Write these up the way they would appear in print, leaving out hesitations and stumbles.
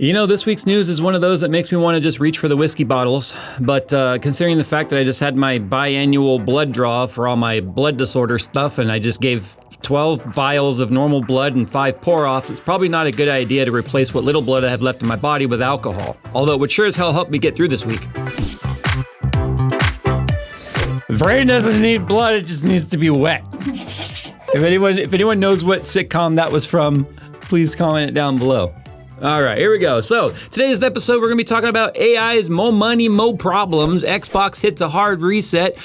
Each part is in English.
You know, this week's news is one of those that makes me want to just reach for the whiskey bottles. But considering the fact that I just had my biannual blood draw for all my blood disorder stuff, and I just gave 12 vials of normal blood and 5 pour-offs, it's probably not a good idea to replace what little blood I have left in my body with alcohol. Although it would sure as hell help me get through this week. The brain doesn't need blood, it just needs to be wet. If anyone knows what sitcom that was from, please comment it down below. All right, here we go. So today's episode, we're going to be talking about AI's more money, more problems. Xbox hits a hard reset.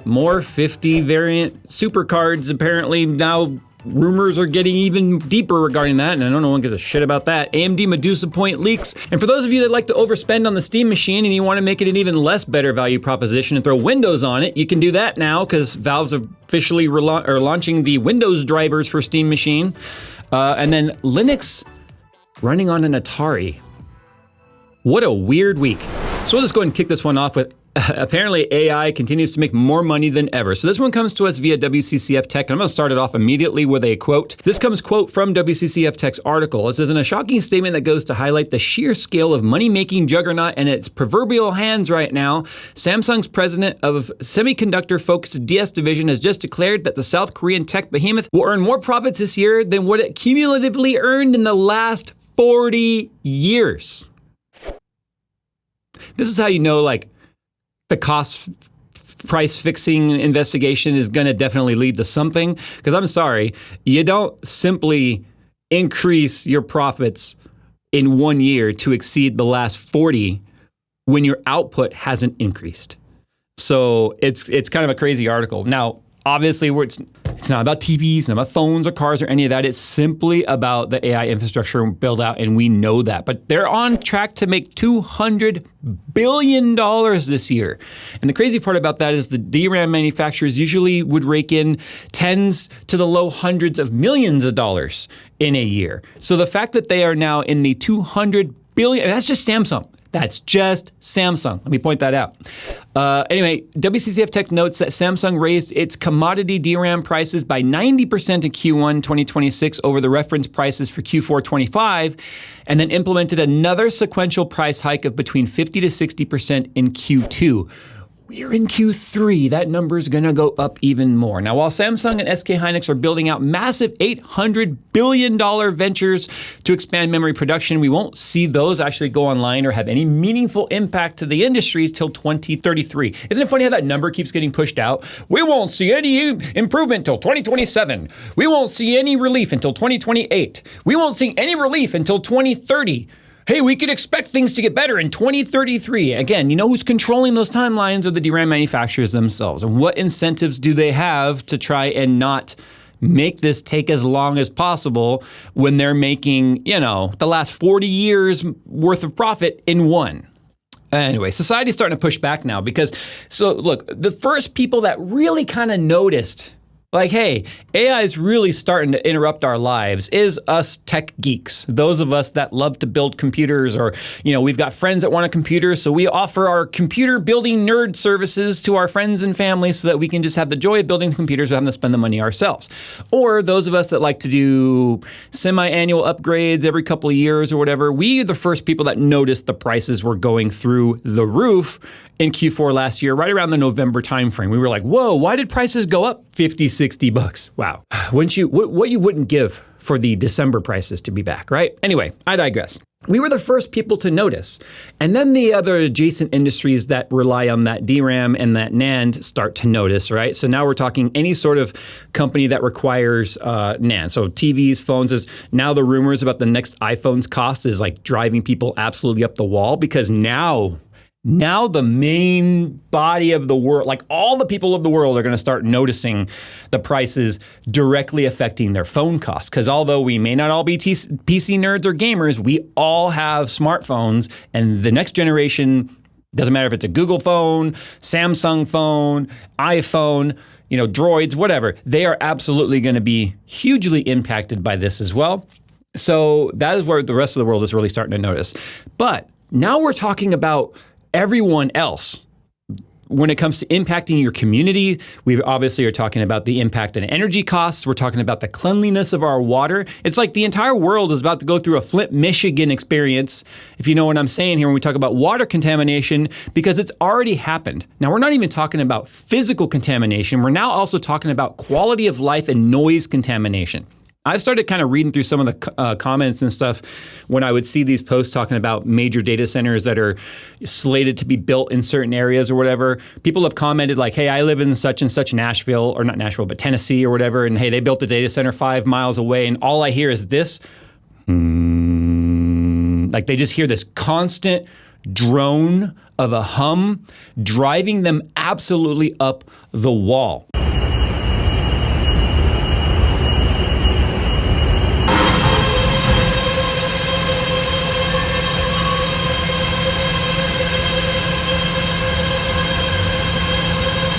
More 50 variant supercards. Apparently now rumors are getting even deeper regarding that, and I don't know one gives a shit about that. AMD Medusa point leaks. And for those of you that like to overspend on the Steam machine and you want to make it an even less better value proposition and throw Windows on it, you can do that now because Valve's officially launching the Windows drivers for Steam machine. And then Linux running on an Atari. What a weird week. So we'll just go ahead and kick this one off with apparently AI continues to make more money than ever. So this one comes to us via WCCF Tech, and I'm going to start it off immediately with a quote. This comes quote from WCCF Tech's article. It says, in a shocking statement that goes to highlight the sheer scale of money-making juggernaut in its proverbial hands right now, Samsung's president of semiconductor-focused DS division has just declared that the South Korean tech behemoth will earn more profits this year than what it cumulatively earned in the last 40 years. This is how you know, like, the cost price fixing investigation is going to definitely lead to something. Because I'm sorry, you don't simply increase your profits in 1 year to exceed the last 40 when your output hasn't increased. So it's kind of a crazy article. Now, obviously, it's not about TVs, not about phones or cars or any of that. It's simply about the AI infrastructure build out, and we know that. But they're on track to make $200 billion this year. And the crazy part about that is the DRAM manufacturers usually would rake in tens to the low hundreds of millions of dollars in a year. So the fact that they are now in the $200 billion, and that's just Samsung. That's just Samsung. Let me point that out. Anyway, WCCF Tech notes that Samsung raised its commodity DRAM prices by 90% in Q1 2026 over the reference prices for Q4 25, and then implemented another sequential price hike of between 50 to 60% in Q2. We're in Q3, that number is going to go up even more. Now, while Samsung and SK Hynix are building out massive $800 billion ventures to expand memory production, we won't see those actually go online or have any meaningful impact to the industries till 2033. Isn't it funny how that number keeps getting pushed out? We won't see any improvement till 2027. We won't see any relief until 2028. We won't see any relief until 2030. Hey, we could expect things to get better in 2033. Again, you know who's controlling those timelines are the DRAM manufacturers themselves. And what incentives do they have to try and not make this take as long as possible when they're making, you know, the last 40 years worth of profit in one? Anyway, society's starting to push back now because, so look, the first people that really kind of noticed, like, hey, AI is really starting to interrupt our lives is us tech geeks. Those of us that love to build computers, or, you know, we've got friends that want a computer, so we offer our computer building nerd services to our friends and family so that we can just have the joy of building computers without having to spend the money ourselves. Or those of us that like to do semi-annual upgrades every couple of years or whatever, we are the first people that noticed the prices were going through the roof in Q4 last year, right around the November timeframe. We were like, whoa, why did prices go up 50, 60 bucks? Wow. What you wouldn't give for the December prices to be back, right? Anyway, I digress. We were the first people to notice. And then the other adjacent industries that rely on that DRAM and that NAND start to notice, right? So now we're talking any sort of company that requires NAND. So TVs, phones, is now the rumors about the next iPhone's cost is like driving people absolutely up the wall, because now the main body of the world, like all the people of the world, are going to start noticing the prices directly affecting their phone costs. Because although we may not all be PC nerds or gamers, we all have smartphones, and the next generation, doesn't matter if it's a Google phone, Samsung phone, iPhone, you know, Droids, whatever, they are absolutely going to be hugely impacted by this as well. So that is where the rest of the world is really starting to notice. But now we're talking about everyone else when it comes to impacting your community, we obviously are talking about the impact on energy costs. We're talking about the cleanliness of our water. It's like the entire world is about to go through a Flint, Michigan experience, if you know what I'm saying here, when we talk about water contamination, because it's already happened. Now, we're not even talking about physical contamination. We're now also talking about quality of life and noise contamination. I've started kind of reading through some of the comments and stuff when I would see these posts talking about major data centers that are slated to be built in certain areas or whatever. People have commented like, hey, I live in such and such Nashville, or not Nashville, but Tennessee or whatever, and hey, they built a data center 5 miles away, and all I hear is this. Like they just hear this constant drone of a hum driving them absolutely up the wall.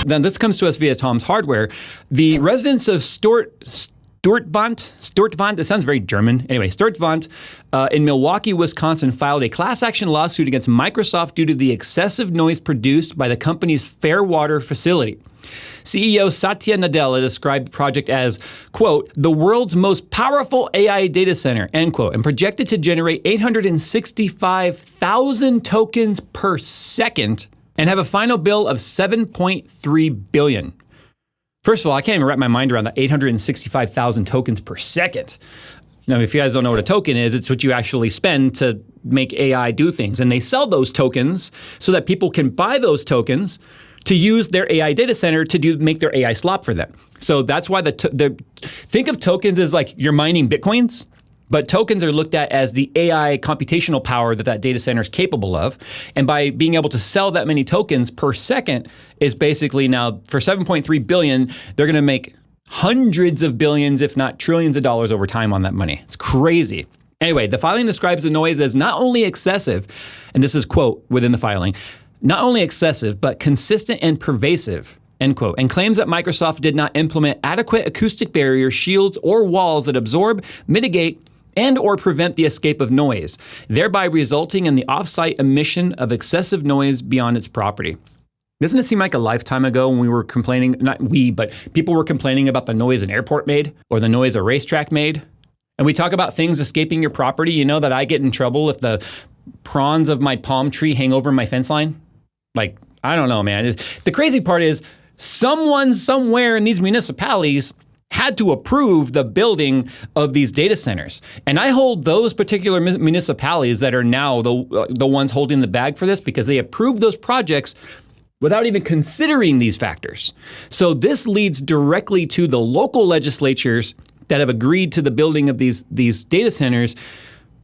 Then this comes to us via Tom's Hardware. The residents of Stortvant, it sounds very German. Anyway, Stortvant in Milwaukee, Wisconsin, filed a class action lawsuit against Microsoft due to the excessive noise produced by the company's Fairwater facility. CEO Satya Nadella described the project as, quote, the world's most powerful AI data center, end quote, and projected to generate 865,000 tokens per second and have a final bill of $7.3 billion. First of all, I can't even wrap my mind around the 865,000 tokens per second. Now, if you guys don't know what a token is, it's what you actually spend to make AI do things. And they sell those tokens so that people can buy those tokens to use their AI data center to make their AI slop for them. So that's why think of tokens as like you're mining Bitcoins. But tokens are looked at as the AI computational power that data center is capable of. And by being able to sell that many tokens per second is basically now, for $7.3 billion, they're going to make hundreds of billions, if not trillions of dollars over time on that money. It's crazy. Anyway, the filing describes the noise as not only excessive, and this is quote within the filing, not only excessive, but consistent and pervasive, end quote, and claims that Microsoft did not implement adequate acoustic barriers, shields, or walls that absorb, mitigate, and or prevent the escape of noise, thereby resulting in the off-site emission of excessive noise beyond its property. Doesn't it seem like a lifetime ago when we were complaining, not we, but people were complaining about the noise an airport made or the noise a racetrack made? And we talk about things escaping your property. You know that I get in trouble if the prawns of my palm tree hang over my fence line? Like, I don't know, man. The crazy part is someone somewhere in these municipalities had to approve the building of these data centers. And I hold those particular municipalities that are now the ones holding the bag for this because they approved those projects without even considering these factors. So this leads directly to the local legislatures that have agreed to the building of these data centers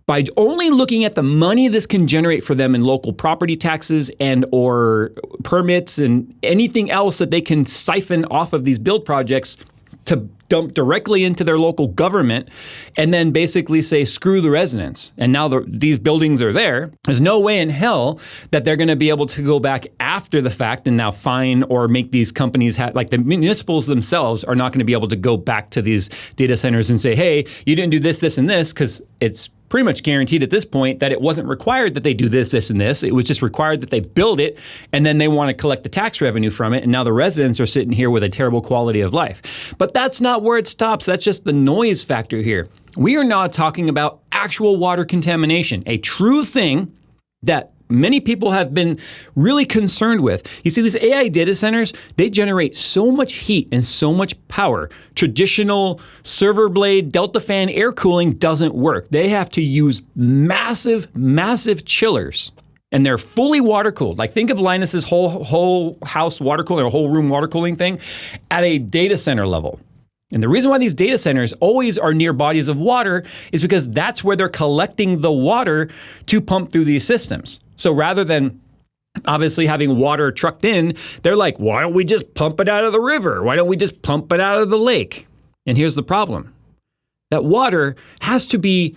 by only looking at the money this can generate for them in local property taxes and or permits and anything else that they can siphon off of these build projects to dump directly into their local government and then basically say, screw the residents. And now these buildings are there. There's no way in hell that they're going to be able to go back after the fact and now fine or make these companies, like the municipals themselves are not going to be able to go back to these data centers and say, hey, you didn't do this, this, and this, because it's pretty much guaranteed at this point that it wasn't required that they do this, this, and this. It was just required that they build it, and then they want to collect the tax revenue from it, and now the residents are sitting here with a terrible quality of life. But that's not where it stops. That's just the noise factor here. We are now talking about actual water contamination, a true thing that many people have been really concerned with. You see, these AI data centers, they generate so much heat and so much power. Traditional server blade, delta fan air cooling doesn't work. They have to use massive, massive chillers. And they're fully water cooled. Like think of Linus's whole house water cooling or whole room water cooling thing at a data center level. And the reason why these data centers always are near bodies of water is because that's where they're collecting the water to pump through these systems. So rather than obviously having water trucked in, they're like, why don't we just pump it out of the river? Why don't we just pump it out of the lake? And here's the problem. That water has to be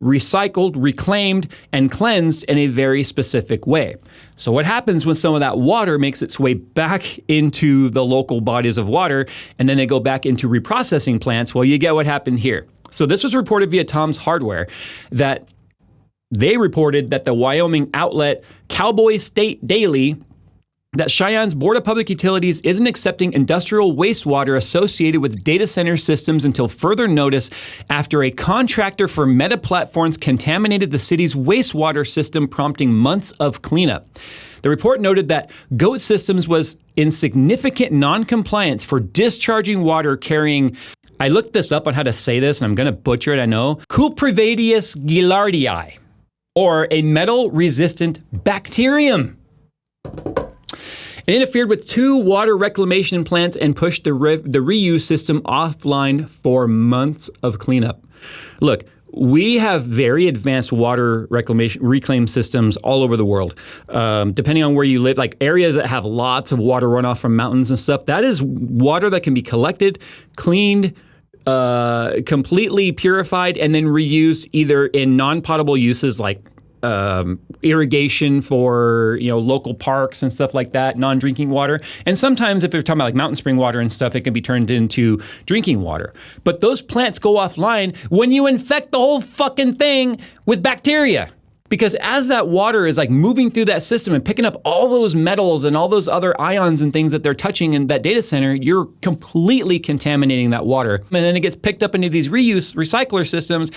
recycled, reclaimed, and cleansed in a very specific way. So what happens when some of that water makes its way back into the local bodies of water, and then they go back into reprocessing plants? Well, you get what happened here. So this was reported via Tom's Hardware that they reported that the Wyoming outlet Cowboy State Daily that Cheyenne's Board of Public Utilities isn't accepting industrial wastewater associated with data center systems until further notice after a contractor for Meta Platforms contaminated the city's wastewater system, prompting months of cleanup. The report noted that GOAT Systems was in significant non-compliance for discharging water carrying, I looked this up on how to say this, and I'm going to butcher it, I know, Cuprivadius gilardii, or a metal-resistant bacterium. It interfered with 2 water reclamation plants and pushed the reuse system offline for months of cleanup. Look, we have very advanced water reclaim systems all over the world. Depending on where you live, like areas that have lots of water runoff from mountains and stuff, that is water that can be collected, cleaned, completely purified, and then reused either in non-potable uses like irrigation for local parks and stuff like that, non-drinking water. And sometimes if you're talking about like mountain spring water and stuff, it can be turned into drinking water. But those plants go offline when you infect the whole fucking thing with bacteria. Because as that water is like moving through that system and picking up all those metals and all those other ions and things that they're touching in that data center, you're completely contaminating that water. And then it gets picked up into these recycler systems,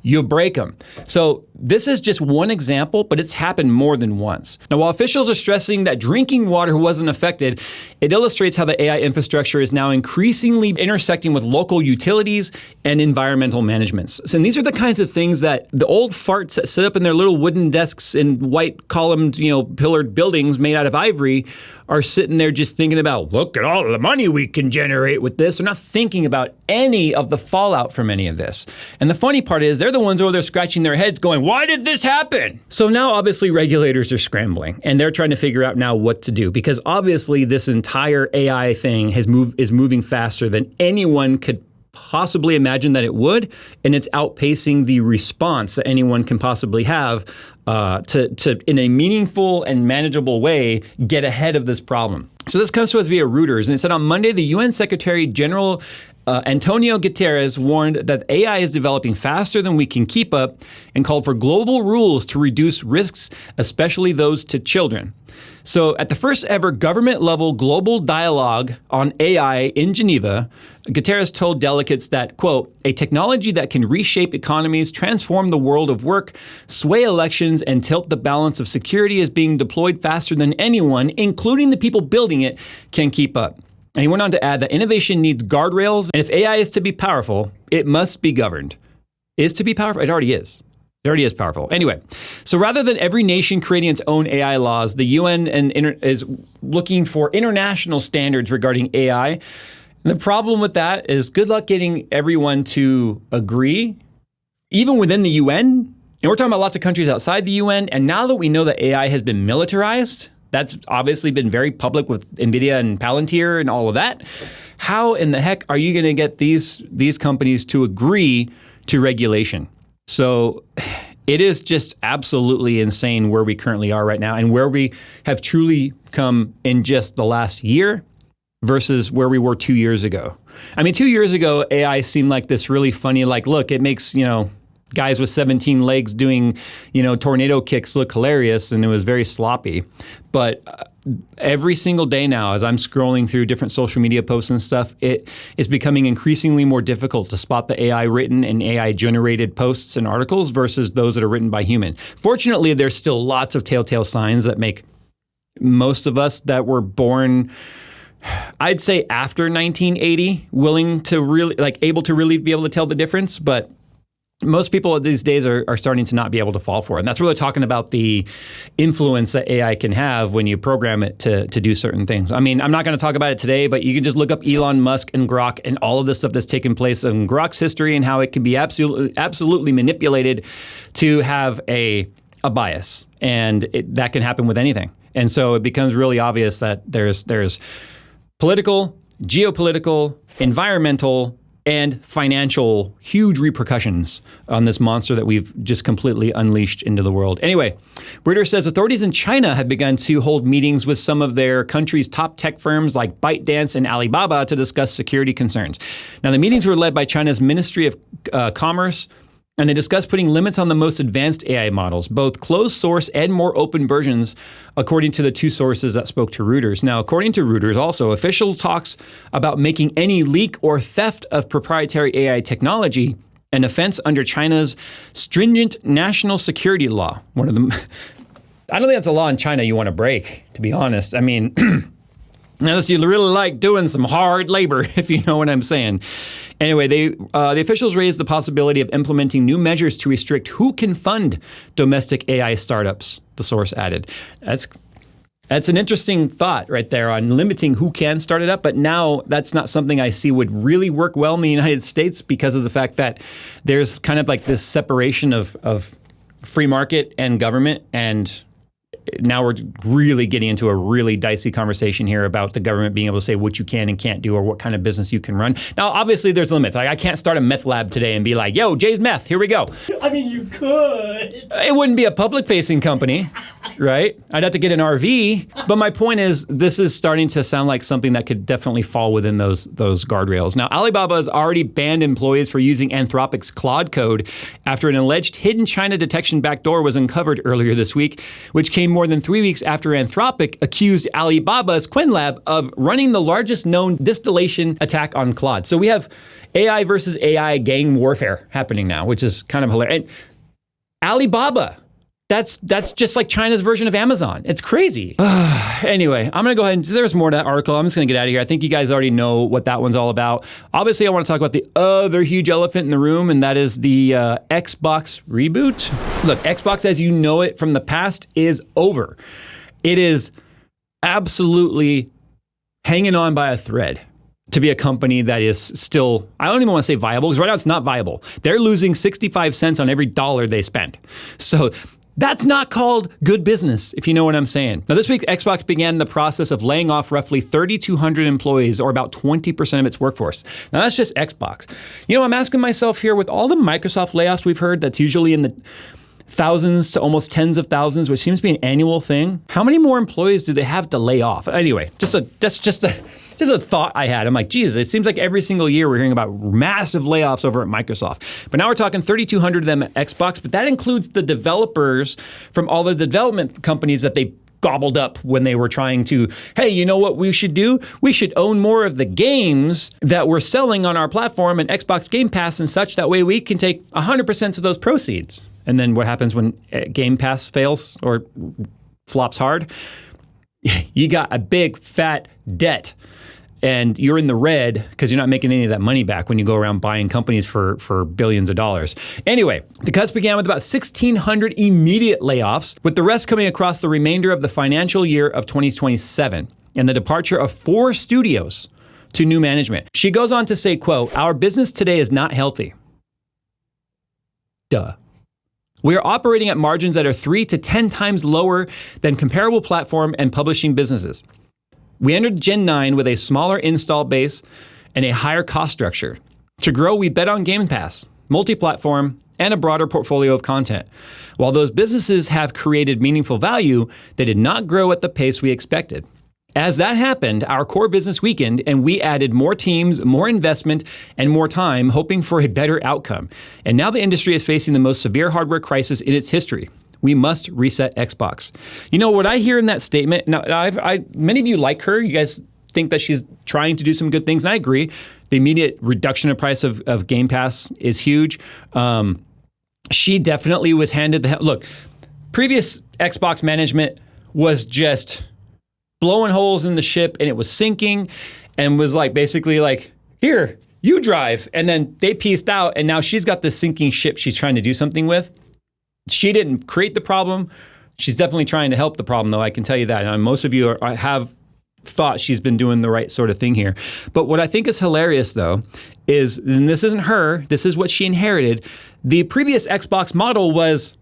you break them. So this is just one example, but it's happened more than once. Now, while officials are stressing that drinking water wasn't affected, it illustrates how the AI infrastructure is now increasingly intersecting with local utilities and environmental managements. So, and these are the kinds of things that the old farts that sit up in their little wooden desks in white columned, pillared buildings made out of ivory are sitting there just thinking about, look at all the money we can generate with this. They're not thinking about any of the fallout from any of this. And the funny part is they're the ones over there scratching their heads going, why did this happen? So now obviously regulators are scrambling and they're trying to figure out now what to do, because obviously this entire AI thing is moving faster than anyone could possibly imagine that it would, and it's outpacing the response that anyone can possibly have to in a meaningful and manageable way, get ahead of this problem. So this comes to us via Reuters, and it said on Monday, the UN Secretary General Antonio Guterres warned that AI is developing faster than we can keep up and called for global rules to reduce risks, especially those to children. So at the first ever government-level global dialogue on AI in Geneva, Guterres told delegates that, quote, a technology that can reshape economies, transform the world of work, sway elections, and tilt the balance of security is being deployed faster than anyone, including the people building it, can keep up. And he went on to add that innovation needs guardrails, and if AI is to be powerful, it must be governed. Is to be powerful? It already is. It already is powerful. Anyway, so rather than every nation creating its own AI laws, the UN is looking for international standards regarding AI. And the problem with that is good luck getting everyone to agree, even within the UN. And we're talking about lots of countries outside the UN. And now that we know that AI has been militarized, that's obviously been very public with NVIDIA and Palantir and all of that. How in the heck are you going to get these companies to agree to regulation? So it is just absolutely insane where we currently are right now and where we have truly come in just the last year versus where we were 2 years ago. I mean, 2 years ago, AI seemed like this really funny, like, look, it makes, guys with 17 legs doing, tornado kicks look hilarious, and it was very sloppy. But every single day now, as I'm scrolling through different social media posts and stuff, it is becoming increasingly more difficult to spot the AI written and AI generated posts and articles versus those that are written by human. Fortunately, there's still lots of telltale signs that make most of us that were born, I'd say after 1980, willing to really, able to really be able to tell the difference. But most people these days are starting to not be able to fall for it. And that's really talking about the influence that AI can have when you program it to do certain things. I mean, I'm not going to talk about it today, but you can just look up Elon Musk and Grok and all of this stuff that's taken place in Grok's history and how it can be absolutely manipulated to have a bias. And that can happen with anything. And so it becomes really obvious that there's political, geopolitical, environmental, and financial huge repercussions on this monster that we've just completely unleashed into the world. Anyway, Reuters says authorities in China have begun to hold meetings with some of their country's top tech firms like ByteDance and Alibaba to discuss security concerns. Now, the meetings were led by China's Ministry of Commerce, And they discussed putting limits on the most advanced AI models, both closed source and more open versions, according to the two sources that spoke to Reuters. Now, according to Reuters, also, official talks about making any leak or theft of proprietary AI technology an offense under China's stringent national security law. One of them, I don't think that's a law in China you want to break, to be honest. I mean, unless you really like doing some hard labor, if you know what I'm saying. Anyway, the officials raised the possibility of implementing new measures to restrict who can fund domestic AI startups, the source added. That's an interesting thought right there on limiting who can start it up. But now that's not something I see would really work well in the United States because of the fact that there's kind of like this separation of free market and government, and now we're really getting into a really dicey conversation here about the government being able to say what you can and can't do or what kind of business you can run. Now, obviously, there's limits. I can't start a meth lab today and be like, yo, Jay's Meth, here we go. I mean, you could. It wouldn't be a public-facing company, right? I'd have to get an RV. But my point is, this is starting to sound like something that could definitely fall within those guardrails. Now, Alibaba has already banned employees for using Anthropic's Claude code after an alleged hidden China detection backdoor was uncovered earlier this week, which came more than 3 weeks after Anthropic accused Alibaba's QuinLab of running the largest known distillation attack on Claude. So we have AI versus AI gang warfare happening now, which is kind of hilarious. And Alibaba, that's just like China's version of Amazon. It's crazy. Anyway, I'm going to go ahead and there's more to that article. I'm just going to get out of here. I think you guys already know what that one's all about. Obviously, I want to talk about the other huge elephant in the room, and that is the Xbox reboot. Look, Xbox as you know it from the past is over. It is absolutely hanging on by a thread to be a company that is still, I don't even want to say viable, because right now it's not viable. They're losing 65 cents on every dollar they spend. So that's not called good business, if you know what I'm saying. Now, this week, Xbox began the process of laying off roughly 3,200 employees, or about 20% of its workforce. Now, that's just Xbox. You know, I'm asking myself here, with all the Microsoft layoffs we've heard, that's usually in the thousands to almost tens of thousands, which seems to be an annual thing. How many more employees do they have to lay off? Anyway, that's just a thought I had. I'm like, geez, it seems like every single year we're hearing about massive layoffs over at Microsoft. But now we're talking 3,200 of them at Xbox, but that includes the developers from all the development companies that they gobbled up when they were trying to, hey, you know what we should do? We should own more of the games that we're selling on our platform and Xbox Game Pass and such. That way we can take 100% of those proceeds. And then what happens when Game Pass fails or flops hard? You got a big fat debt. And you're in the red because you're not making any of that money back when you go around buying companies for billions of dollars. Anyway, the cuts began with about 1,600 immediate layoffs, with the rest coming across the remainder of the financial year of 2027, and the departure of 4 studios to new management. She goes on to say, quote, "Our business today is not healthy." Duh. We are operating at margins that are 3 to 10 times lower than comparable platform and publishing businesses. We entered Gen 9 with a smaller install base and a higher cost structure. To grow, we bet on Game Pass, multi-platform, and a broader portfolio of content. While those businesses have created meaningful value, they did not grow at the pace we expected. As that happened, our core business weakened, and we added more teams, more investment, and more time, hoping for a better outcome. And now the industry is facing the most severe hardware crisis in its history. We must reset Xbox. You know what I hear in that statement? Now, many of you like her. You guys think that she's trying to do some good things, and I agree. The immediate reduction of price of Game Pass is huge. She definitely was handed the look. Previous Xbox management was just blowing holes in the ship, and it was sinking, and was like basically like, here, you drive, and then they pieced out, and now she's got this sinking ship she's trying to do something with. She didn't create the problem. She's definitely trying to help the problem, though, I can tell you that. And most of you have thought she's been doing the right sort of thing here. But what I think is hilarious, though, is, and this isn't her, this is what she inherited. The previous Xbox model was,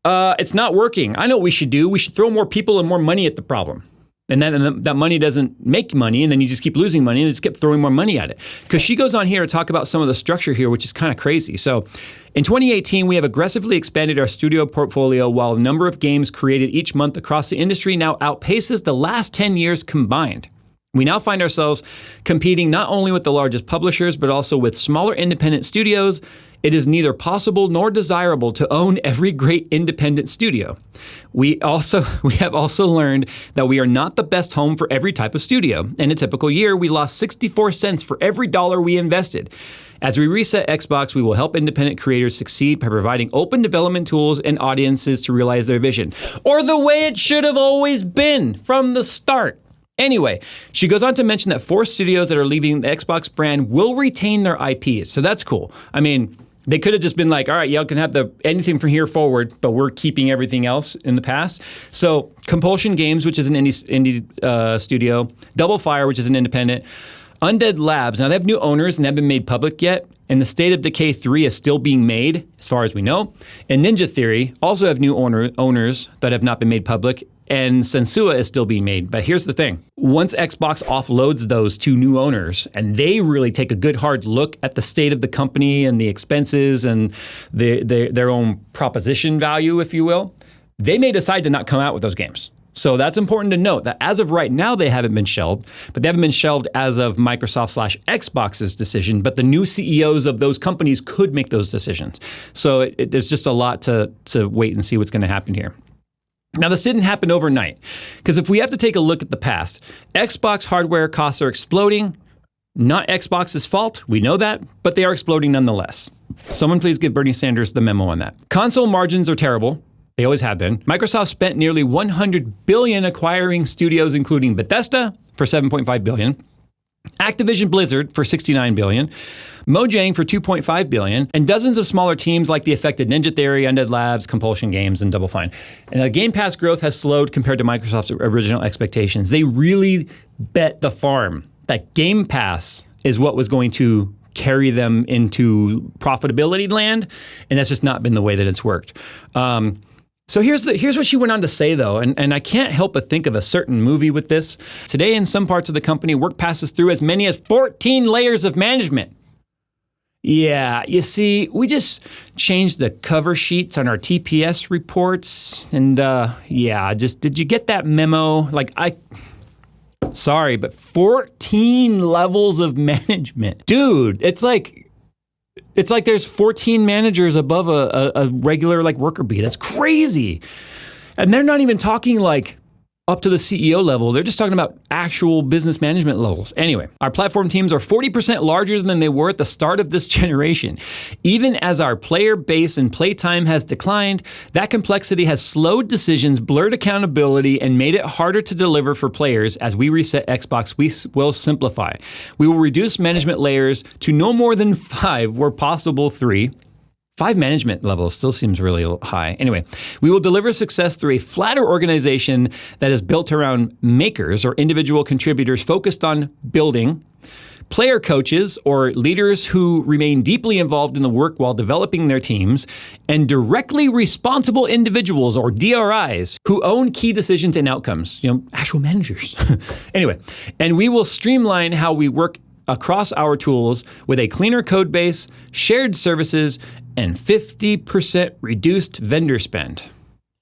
it's not working. I know what we should do. We should throw more people and more money at the problem. And then that money doesn't make money, and then you just keep losing money, and just keep throwing more money at it. Because she goes on here to talk about some of the structure here, which is kind of crazy. So in 2018, we have aggressively expanded our studio portfolio, while the number of games created each month across the industry now outpaces the last 10 years combined. We now find ourselves competing not only with the largest publishers, but also with smaller independent studios It is neither possible nor desirable to own every great independent studio. We have also learned that we are not the best home for every type of studio. In a typical year, we lost 64 cents for every dollar we invested. As we reset Xbox, we will help independent creators succeed by providing open development tools and audiences to realize their vision. Or the way it should have always been from the start. Anyway, she goes on to mention that 4 studios that are leaving the Xbox brand will retain their IPs. So that's cool. I mean, they could have just been like, all right, y'all can have anything from here forward, but we're keeping everything else in the past. So Compulsion Games, which is an indie studio, Double Fire, which is an independent, Undead Labs. Now, they have new owners and haven't been made public yet. And the State of Decay 3 is still being made, as far as we know. And Ninja Theory also have new owners that have not been made public. And Sensua is still being made. But here's the thing. Once Xbox offloads those 2 new owners, and they really take a good hard look at the state of the company and the expenses and their own proposition value, if you will, they may decide to not come out with those games. So that's important to note that as of right now, they haven't been shelved, but they haven't been shelved as of Microsoft/Xbox's decision, but the new CEOs of those companies could make those decisions. So there's just a lot to wait and see what's going to happen here. Now, this didn't happen overnight, because if we have to take a look at the past, Xbox hardware costs are exploding. Not Xbox's fault, we know that, but they are exploding nonetheless. Someone please give Bernie Sanders the memo on that. Console margins are terrible. They always have been. Microsoft spent nearly $100 billion acquiring studios, including Bethesda for $7.5 billion, Activision Blizzard for $69 billion, Mojang for $2.5 billion, and dozens of smaller teams like the affected Ninja Theory, Undead Labs, Compulsion Games, and Double Fine. And Game Pass growth has slowed compared to Microsoft's original expectations. They really bet the farm that Game Pass is what was going to carry them into profitability land, and that's just not been the way that it's worked. So here's what she went on to say, though, and I can't help but think of a certain movie with this. Today, in some parts of the company, work passes through as many as 14 layers of management. Yeah, you see, we just changed the cover sheets on our TPS reports, and did you get that memo? Sorry, but 14 levels of management. Dude, it's like there's 14 managers above a regular worker bee. That's crazy. And they're not even talking up to the CEO level. They're just talking about actual business management levels. Anyway, our platform teams are 40% larger than they were at the start of this generation. Even as our player base and playtime has declined, that complexity has slowed decisions, blurred accountability, and made it harder to deliver for players. As we reset Xbox, we will simplify. We will reduce management layers to no more than 5, where possible 3. 5 management levels still seems really high. Anyway, we will deliver success through a flatter organization that is built around makers or individual contributors focused on building, player coaches or leaders who remain deeply involved in the work while developing their teams, and directly responsible individuals or DRIs who own key decisions and outcomes, actual managers. Anyway, and we will streamline how we work across our tools with a cleaner code base, shared services, and 50% reduced vendor spend.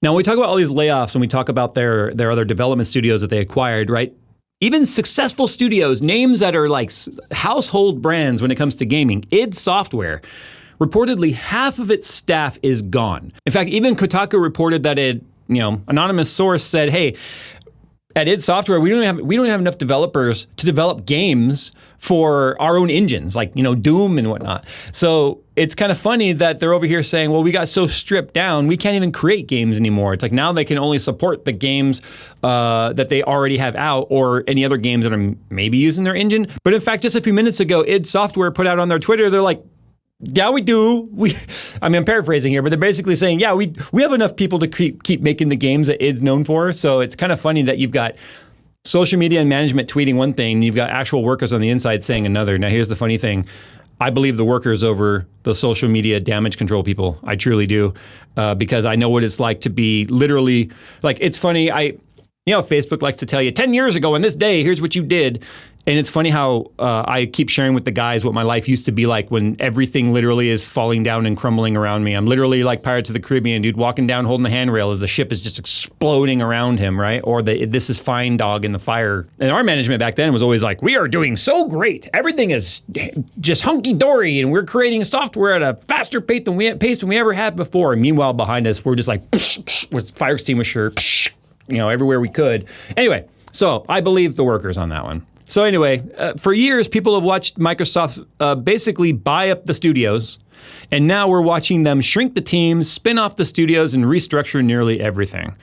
Now, when we talk about all these layoffs and we talk about their other development studios that they acquired, right? Even successful studios, names that are household brands when it comes to gaming, id Software, reportedly half of its staff is gone. In fact, even Kotaku reported that anonymous source said, hey, at id Software, we don't have enough developers to develop games for our own engines, Doom and whatnot. So it's kind of funny that they're over here saying, well, we got so stripped down, we can't even create games anymore. It's now they can only support the games that they already have out, or any other games that are maybe using their engine. But in fact, just a few minutes ago, id Software put out on their Twitter, they're like, yeah, we do. I'm paraphrasing here, but they're basically saying, yeah, we have enough people to keep making the games that id's known for. So it's kind of funny that you've got social media and management tweeting one thing, and you've got actual workers on the inside saying another. Now, here's the funny thing. I believe the workers over the social media damage control people. I truly do, because I know what it's like to be literally, it's funny. Facebook likes to tell you 10 years ago on this day, here's what you did. And it's funny how I keep sharing with the guys what my life used to be like when everything literally is falling down and crumbling around me. I'm literally like Pirates of the Caribbean, dude, walking down holding the handrail as the ship is just exploding around him, right? Or the This Is Fine dog in the fire. And our management back then was always like, we are doing so great. Everything is just hunky-dory and we're creating software at a faster pace than we ever had before. And meanwhile, behind us, we're just like, with fire extinguisher, everywhere we could. Anyway, so I believe the workers on that one. So anyway, for years, people have watched Microsoft basically buy up the studios, and now we're watching them shrink the teams, spin off the studios, and restructure nearly everything.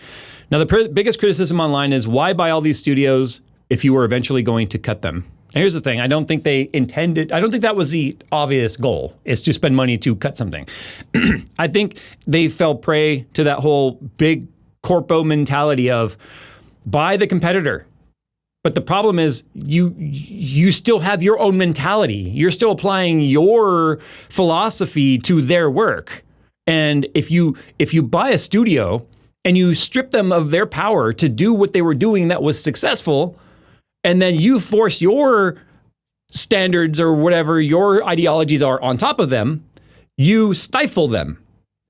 Now, the biggest criticism online is why buy all these studios if you were eventually going to cut them? And here's the thing, I don't think they intended, I don't think that was the obvious goal, is to spend money to cut something. I think they fell prey to that whole big corpo mentality of buy the competitor. But the problem is you still have your own mentality. You're still applying your philosophy to their work. And if you buy a studio and you strip them of their power to do what they were doing that was successful, and then you force your standards or whatever your ideologies are on top of them, you stifle them.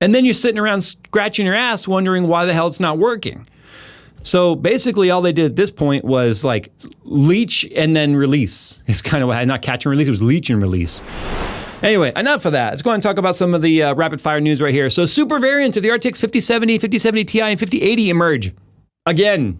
And then you're sitting around scratching your ass wondering why the hell it's not working. So basically all they did at this point was like leech and then release. It's kind of not catch and release, it was leech and release. Anyway, enough of that. Let's go ahead and talk about some of the rapid fire news right here. So super variants of the RTX 5070, 5070 Ti, and 5080 emerge. Again.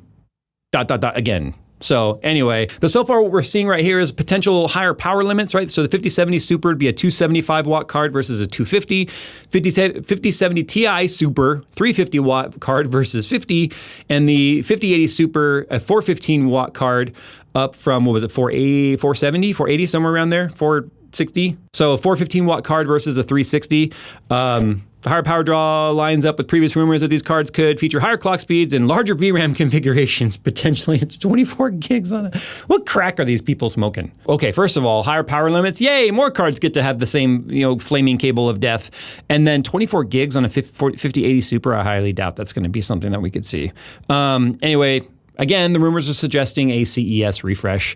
Again. So anyway, so far what we're seeing right here is potential higher power limits, right? So the 5070 Super would be a 275 watt card versus a 250. 5070 Ti Super, 350 watt card versus 50. And the 5080 Super, a 415 watt card up from, 470, 480, somewhere around there, 460. So a 415 watt card versus a 360. The higher power draw lines up with previous rumors that these cards could feature higher clock speeds and larger VRAM configurations. Potentially it's 24 gigs on it. What crack are these people smoking? Okay, first of all, higher power limits. Yay, more cards get to have the same, flaming cable of death. And then 24 gigs on a 5080 Super, I highly doubt that's going to be something that we could see. Anyway, again, the rumors are suggesting a CES refresh.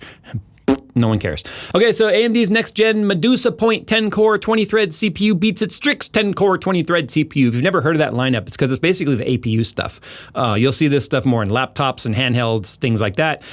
No one cares. Okay, so AMD's next-gen Medusa Point 10-core 20-thread CPU beats its Strix 10-core 20-thread CPU. If you've never heard of that lineup, it's because it's basically the APU stuff. You'll see this stuff more in laptops and handhelds, things like that.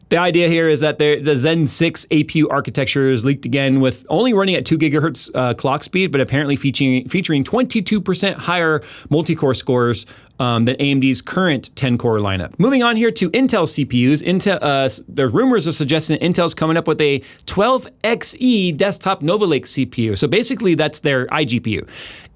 The idea here is that the Zen 6 APU architecture is leaked again with only running at 2 gigahertz clock speed, but apparently featuring 22% higher multi-core scores than AMD's current 10-core lineup. Moving on here to Intel CPUs, the rumors are suggesting that Intel's coming up with a 12xe desktop Nova Lake CPU. So basically that's their iGPU.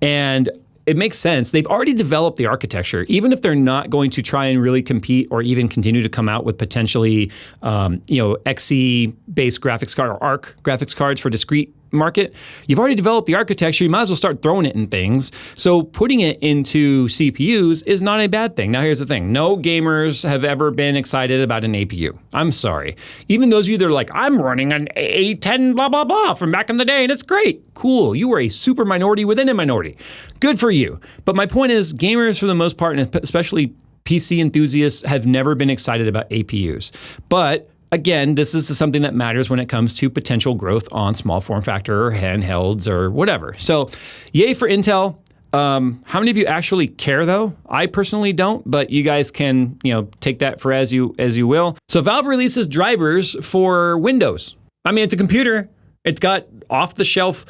And it makes sense. They've already developed the architecture. Even if they're not going to try and really compete or even continue to come out with potentially, XE-based graphics card or ARC graphics cards for discrete market, you've already developed the architecture. You might as well start throwing it in things. So putting it into CPUs is not a bad thing. Now here's the thing. No gamers have ever been excited about an APU. I'm sorry. Even those of you that are like, I'm running an A10 blah, blah, blah from back in the day and it's great. Cool. You were a super minority within a minority. Good for you. But my point is gamers for the most part, and especially PC enthusiasts, have never been excited about APUs. But again, this is something that matters when it comes to potential growth on small form factor or handhelds or whatever. So yay for Intel. How many of you actually care though? I personally don't, but you guys can, take that for as you will. So Valve releases drivers for Windows. I mean, it's a computer. It's got off the shelf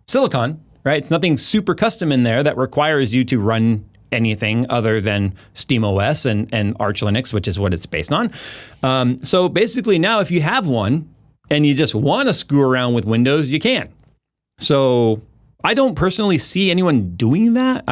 silicon, right? It's nothing super custom in there that requires you to run anything other than SteamOS and Arch Linux, which is what it's based on. So basically now if you have one and you just want to screw around with Windows, you can. So I don't personally see anyone doing that.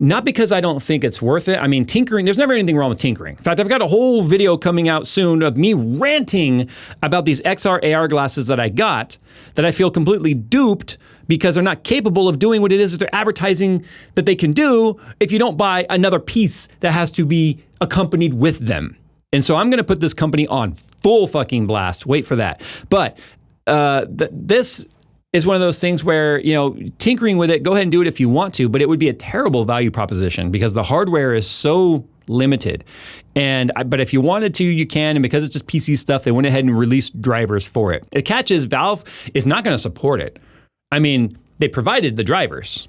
Not because I don't think it's worth it. I mean, tinkering, there's never anything wrong with tinkering. In fact, I've got a whole video coming out soon of me ranting about these XR AR glasses that I got that I feel completely duped because they're not capable of doing what it is that they're advertising that they can do if you don't buy another piece that has to be accompanied with them. And so I'm going to put this company on full fucking blast. Wait for that. But this is one of those things where, tinkering with it, go ahead and do it if you want to, but it would be a terrible value proposition because the hardware is so limited. But if you wanted to, you can. And because it's just PC stuff, they went ahead and released drivers for it. The catch is Valve is not going to support it. I mean, they provided the drivers.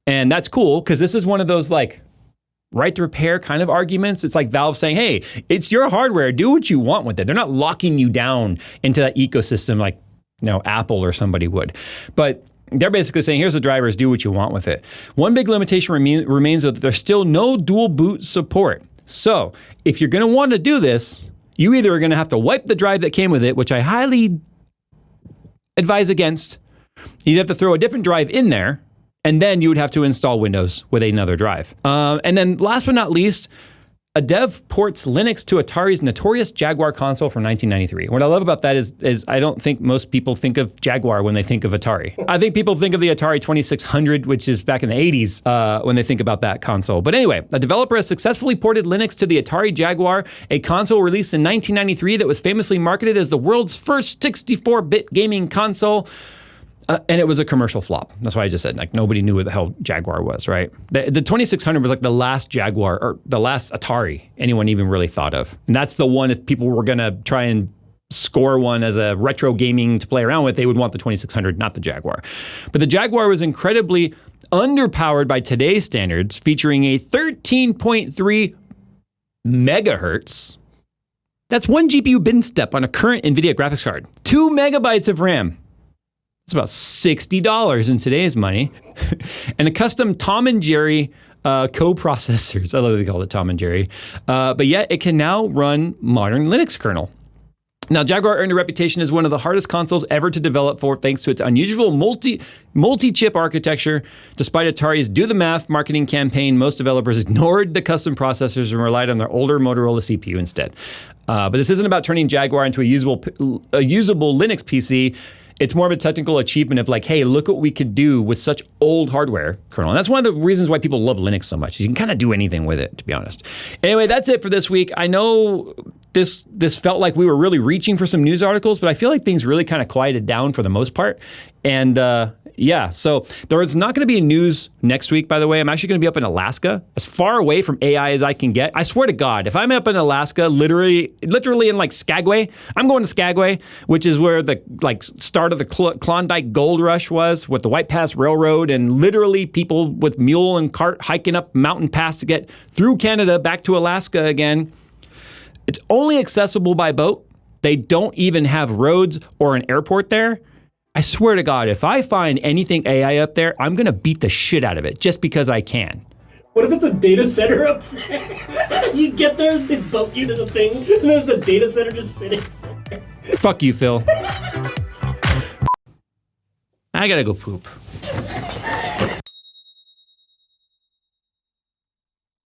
And that's cool because this is one of those like right to repair kind of arguments. It's like Valve saying, hey, it's your hardware. Do what you want with it. They're not locking you down into that ecosystem like, Apple or somebody would. But they're basically saying, here's the drivers, do what you want with it. One big limitation remains that there's still no dual boot support. So if you're going to want to do this, you either are going to have to wipe the drive that came with it, which I highly advise against. You'd have to throw a different drive in there, and then you would have to install Windows with another drive. And then last but not least, a dev ports Linux to Atari's notorious Jaguar console from 1993. What I love about that is I don't think most people think of Jaguar when they think of Atari. I think people think of the Atari 2600, which is back in the 80s, when they think about that console. But anyway, a developer has successfully ported Linux to the Atari Jaguar, a console released in 1993 that was famously marketed as the world's first 64-bit gaming console. And it was a commercial flop. That's why I just said, like, nobody knew what the hell Jaguar was, right? The 2600 was like the last Jaguar, or the last Atari anyone even really thought of. And that's the one, if people were gonna try and score one as a retro gaming to play around with, they would want the 2600, not the Jaguar. But the Jaguar was incredibly underpowered by today's standards, featuring a 13.3 megahertz. That's one GPU bin step on a current NVIDIA graphics card. 2 megabytes of RAM. It's about $60 in today's money. And a custom Tom and Jerry co-processors. I love that they call it Tom and Jerry. But yet it can now run modern Linux kernel. Now, Jaguar earned a reputation as one of the hardest consoles ever to develop for, thanks to its unusual multi-chip architecture. Despite Atari's do the math marketing campaign, most developers ignored the custom processors and relied on their older Motorola CPU instead. But this isn't about turning Jaguar into a usable Linux PC. It's more of a technical achievement of like, hey, look what we could do with such old hardware kernel. And that's one of the reasons why people love Linux so much. You can kind of do anything with it, to be honest. Anyway, that's it for this week. I know this felt like we were really reaching for some news articles, but I feel like things really kind of quieted down for the most part. And yeah, so there's not going to be a news next week, by the way. I'm actually going to be up in Alaska, as far away from AI as I can get. I swear to God, if I'm up in Alaska, literally in like Skagway, I'm going to Skagway, which is where the like start of the Klondike Gold Rush was, with the White Pass Railroad, and literally people with mule and cart hiking up mountain pass to get through Canada back to Alaska again. It's only accessible by boat. They don't even have roads or an airport there. I swear to God, if I find anything AI up there, I'm going to beat the shit out of it just because I can. What if it's a data center up there? You get there, they bump you to the thing, and there's a data center just sitting there. Fuck you, Phil. I gotta go poop.